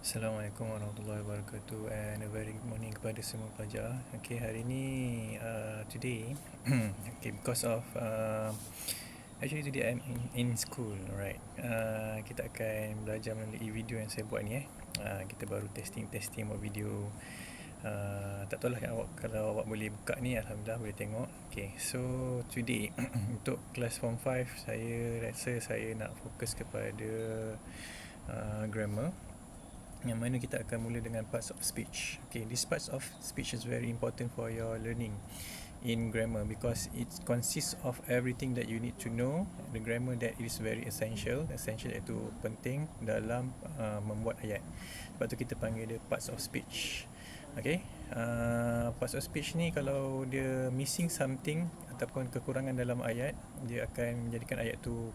Assalamualaikum warahmatullahi wabarakatuh and a very good morning kepada semua pelajar. Okay, hari ni today okay, because of actually today I'm in school, right. Kita akan belajar melalui video yang saya buat ni kita baru testing buat video. Tak tahulah kalau awak boleh buka ni, alhamdulillah boleh tengok. Okay, so today untuk kelas form 5 saya rasa saya nak fokus kepada grammar, yang mana kita akan mula dengan parts of speech. Okay, this parts of speech is very important for your learning in grammar because it consists of everything that you need to know. The grammar that is very essential iaitu penting dalam membuat ayat. Sebab tu kita panggil dia parts of speech. Okay, parts of speech ni kalau dia missing something ataupun kekurangan dalam ayat, dia akan menjadikan ayat tu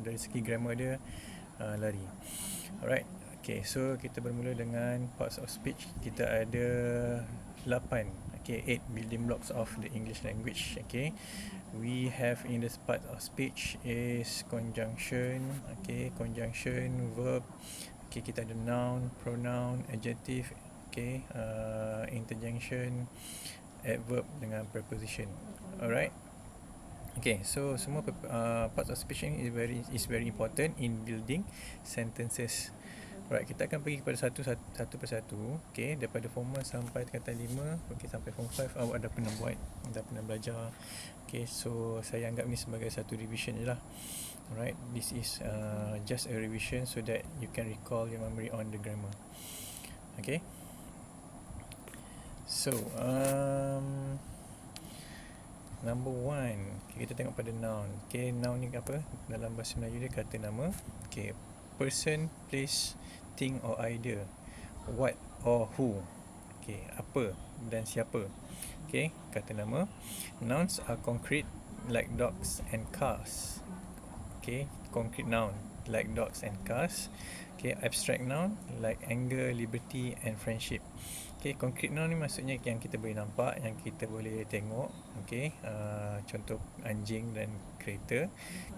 dari segi grammar dia lari. Alright. Okay, so kita bermula dengan parts of speech. Kita ada 8, okay, 8 building blocks of the English language. Okay, we have in this part of speech is conjunction, okay, conjunction, verb, okay, kita ada noun, pronoun, adjective, okay, interjection, adverb dengan preposition. Alright. Okay, so semua parts of speech is very important in building sentences. Alright, kita akan pergi kepada satu persatu. Okay, daripada form 1 sampai tingkatan 5, okay, sampai form 5 awak dah pernah belajar. Okay, so saya anggap ni sebagai satu revision je lah. Alright, this is just a revision so that you can recall your memory on the grammar. Okay, so number 1, okay, kita tengok pada noun. Okay, noun ni apa? Dalam bahasa Melayu dia kata nama. Okay, person, place, thing or idea, what or who, okay, apa dan siapa. Okay, kata nama. Nouns are concrete like dogs and cars. Okay, concrete noun like dogs and cars. Okay, abstract noun like anger, liberty and friendship. Okay, concrete noun ni maksudnya yang kita boleh nampak, yang kita boleh tengok. Okay, contoh anjing dan kereta.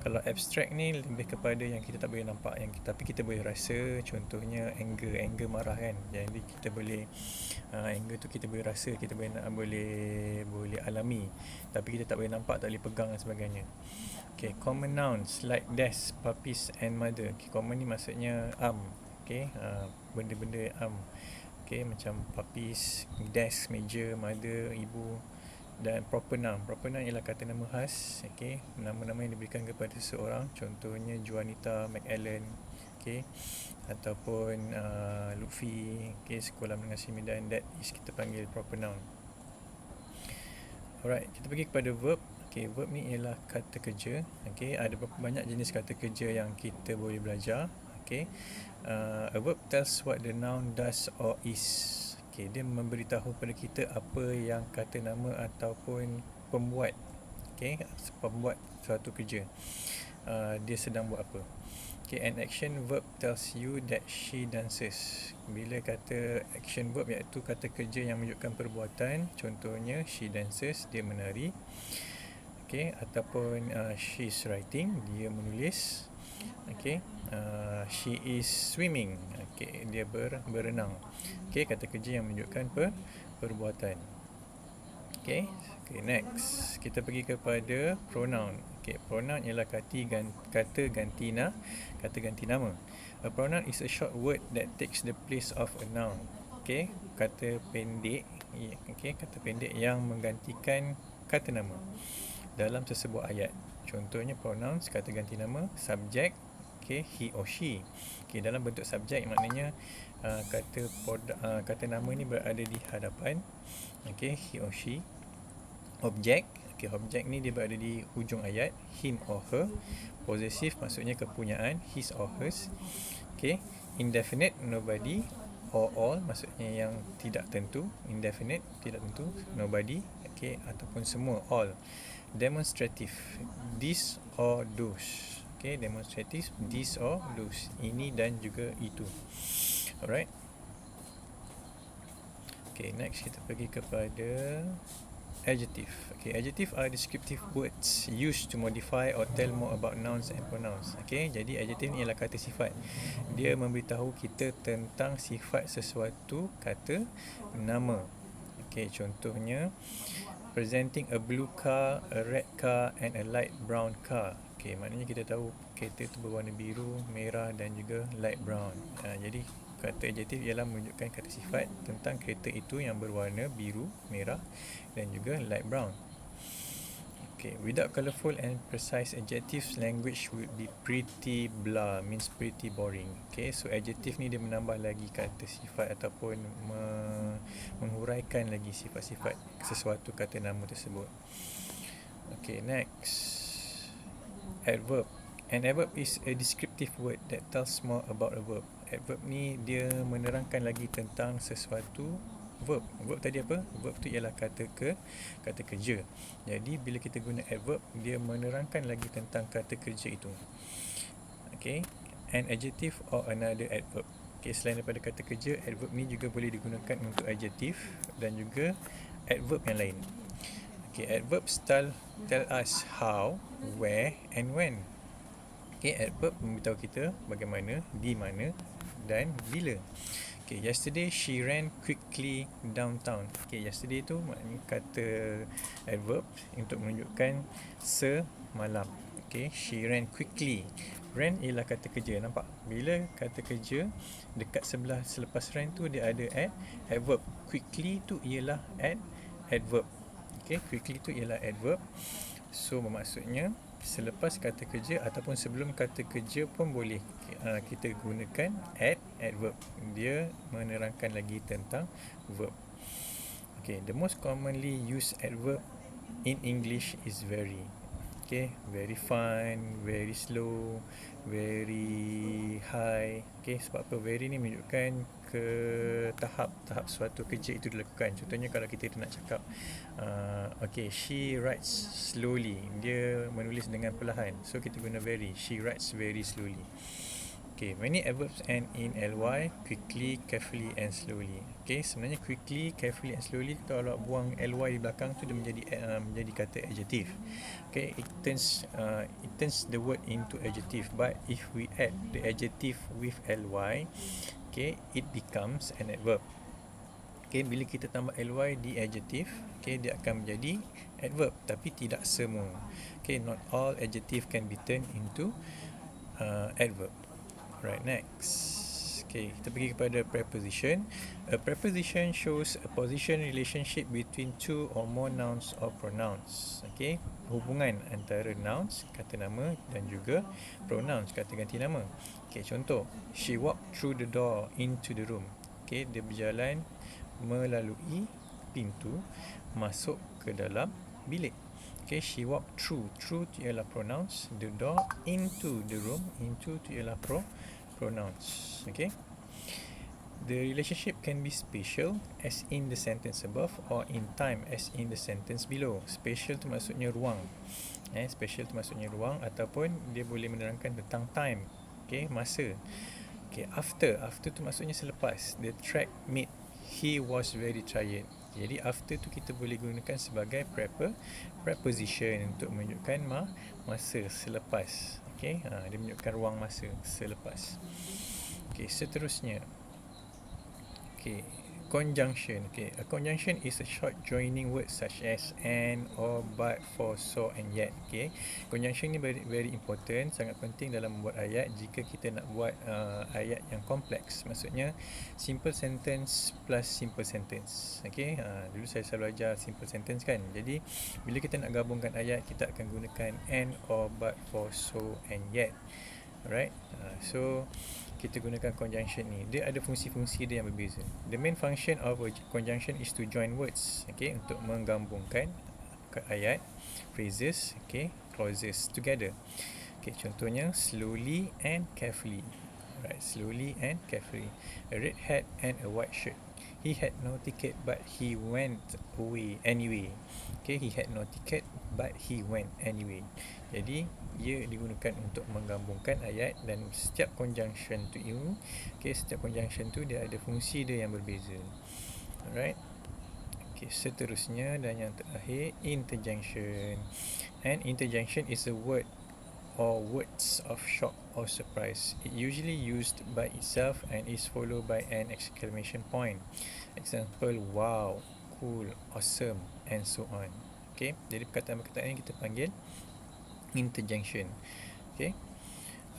Kalau abstract ni lebih kepada yang kita tak boleh nampak, tapi kita boleh rasa. Contohnya anger marah kan. Jadi kita boleh anger tu kita boleh rasa, kita boleh alami, tapi kita tak boleh nampak, tak boleh pegang dan sebagainya. Okay, common nouns like desk, puppies and mother. Okay, common ni maksudnya okay, benda-benda okay, macam puppies, desk, meja, mother, ibu. Dan proper noun ialah kata nama khas. Okay, nama-nama yang diberikan kepada seseorang. Contohnya Juanita, McAllen, okay, ataupun Lutfi, okay, sekolah menengah Simidan. That is kita panggil proper noun. Alright, kita pergi kepada verb. Okay, verb ni ialah kata kerja. Okay, ada banyak jenis kata kerja yang kita boleh belajar. Okay, a verb tells what the noun does or is. Okay, dia memberitahu kepada kita apa yang kata nama ataupun pembuat, okay, pembuat suatu kerja, dia sedang buat apa. Okay, an action verb tells you that she dances. Bila kata action verb iaitu kata kerja yang menunjukkan perbuatan, contohnya she dances, dia menari. Okay, ataupun she is writing, dia menulis. Okay, she is swimming, okay, dia berenang. Okay, kata kerja yang menunjukkan perbuatan. Okay, next kita pergi kepada pronoun. Okay, pronoun ialah kata ganti nama. A pronoun is a short word that takes the place of a noun. Okay, kata pendek, okay, kata pendek yang menggantikan kata nama dalam sesebuah ayat. Contohnya pronouns, kata ganti nama, subject, okay, he or she. Okay, dalam bentuk subjek maknanya kata nama ni berada di hadapan, okay, he or she. Object, okay, object ni dia berada di hujung ayat, him or her. Possessive maksudnya kepunyaan, his or hers. Okay, indefinite, nobody or all maksudnya yang tidak tentu. Indefinite, tidak tentu, nobody, okay, ataupun semua, all. Demonstrative, this or those. Okay, demonstrative, this or those, ini dan juga itu. Alright. Okay, next kita pergi kepada Adjective. Okay, adjective are descriptive words used to modify or tell more about nouns and pronouns. Okay, jadi adjective ni ialah kata sifat. Dia memberitahu kita tentang sifat sesuatu, kata, nama. Okay, contohnya presenting a blue car, a red car and a light brown car. Okay, maknanya kita tahu kereta itu berwarna biru, merah dan juga light brown. Jadi kata adjektif ialah menunjukkan kata sifat tentang kereta itu yang berwarna biru, merah dan juga light brown. Okay, without colourful and precise adjectives, language would be pretty blah, means pretty boring. Okay, so adjective ni dia menambah lagi kata sifat ataupun menghuraikan lagi sifat-sifat sesuatu kata nama tersebut. Okay, next. Adverb. An adverb is a descriptive word that tells more about a verb. Adverb ni dia menerangkan lagi tentang sesuatu verb. Verb tadi apa? Verb tu ialah kata kerja. Jadi bila kita guna adverb, dia menerangkan lagi tentang kata kerja itu. Okay, an adjective or another adverb. Okay, selain daripada kata kerja, adverb ni juga boleh digunakan untuk adjective dan juga adverb yang lain. Okay, adverbs tell us how, where and when. Okay, adverb memberitahu kita bagaimana, di mana dan bila. Okay, yesterday she ran quickly downtown. Okay, yesterday tu maknanya kata adverb untuk menunjukkan semalam. Okay, she ran quickly. Ran ialah kata kerja, nampak? Bila kata kerja dekat sebelah selepas ran tu dia ada adverb. Quickly tu ialah adverb. Okay, quickly tu ialah adverb. So bermaksudnya selepas kata kerja ataupun sebelum kata kerja pun boleh kita gunakan adverb. Dia menerangkan lagi tentang verb. Okay, the most commonly used adverb in English is very. Okay, very fun, very slow, very high. Okay, sebab apa? Very ni menunjukkan ke tahap suatu kerja itu dilakukan. Contohnya kalau kita nak cakap okay, she writes slowly, dia menulis dengan perlahan, so kita guna very. She writes very slowly. Okay, many adverbs end in ly, quickly, carefully and slowly. Okay, sebenarnya quickly, carefully and slowly, kalau buang ly di belakang tu dia menjadi kata adjective. Okay, it turns the word into adjective, but if we add the adjective with ly, okay, it becomes an adverb. Okay, bila kita tambah ly di adjective, okay, dia akan menjadi adverb, tapi tidak semua. Okay, not all adjective can be turned into adverb. Right, next. Okay, kita pergi kepada preposition. A preposition shows a position relationship between two or more nouns or pronouns. Okay, hubungan antara nouns, kata nama, dan juga pronouns, kata ganti nama. Okay, contoh, she walked through the door into the room. Okay, dia berjalan melalui pintu masuk ke dalam bilik. Okay, she walked through. Through tu ialah pronouns. The door, into the room. Into tu ialah pronouns. Okay. The relationship can be spatial, as in the sentence above, or in time, as in the sentence below. Spatial tu maksudnya ruang. Spatial tu maksudnya ruang, ataupun dia boleh menerangkan tentang time. Okay, masa. Okay, after. After tu maksudnya selepas. The track meet. He was very tired. Jadi after tu kita boleh gunakan sebagai preposition untuk menunjukkan masa selepas. Okay, dia menunjukkan ruang masa selepas. Okay, seterusnya. Okay, conjunction. Okay, a conjunction is a short joining word such as and, or, but, for, so and yet. Okay, conjunction ni very important, sangat penting dalam membuat ayat. Jika kita nak buat ayat yang kompleks, maksudnya simple sentence plus simple sentence. Okay, dulu saya selalu ajar simple sentence kan. Jadi bila kita nak gabungkan ayat, kita akan gunakan and, or, but, for, so and yet. Alright, so kita gunakan conjunction ni. Dia ada fungsi-fungsi dia yang berbeza. The main function of a conjunction is to join words. Okay, untuk menggabungkan ayat, phrases, okay, clauses together. Okay, contohnya slowly and carefully. Alright, slowly and carefully. A red hat and a white shirt. He had no ticket but he went away anyway. Okay, he had no ticket but he went anyway. Jadi ia digunakan untuk menggabungkan ayat, dan setiap conjunction tu setiap conjunction tu dia ada fungsi dia yang berbeza. Alright. Okay, seterusnya dan yang terakhir, interjunction. And interjunction is a word or words of shock or surprise. It usually used by itself and is followed by an exclamation point. Example, wow, cool, awesome, and so on. Okay, jadi perkataan-perkataan ini kita panggil interjunction. Okay,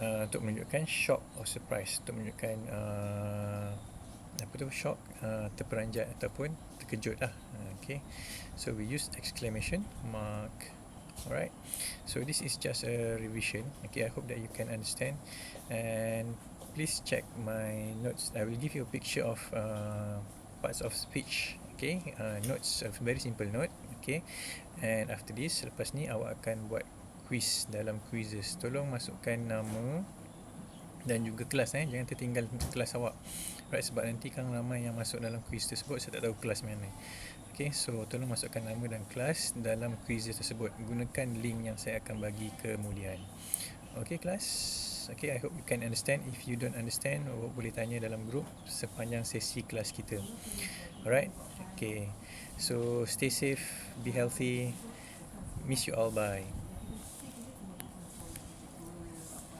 untuk menunjukkan shock or surprise, untuk menunjukkan apa tu, shock, terperanjat ataupun terkejut lah. Okay, so we use exclamation mark. Alright, so this is just a revision. Okay, I hope that you can understand, and please check my notes. I will give you a picture of parts of speech. Okay, notes, a very simple note. Okay, and after this, selepas ni awak akan buat quiz. Dalam quizzes, tolong masukkan nama dan juga kelas, jangan tertinggal kelas awak. Right, sebab nanti kan ramai yang masuk dalam quiz tersebut, saya tak tahu kelas mana. Okay, so tolong masukkan nama dan kelas dalam quiz tersebut. Gunakan link yang saya akan bagi kemudian. Okay, kelas. Okay, I hope you can understand. If you don't understand, boleh tanya dalam group sepanjang sesi kelas kita. Alright, okay. So stay safe, be healthy. Miss you all, bye.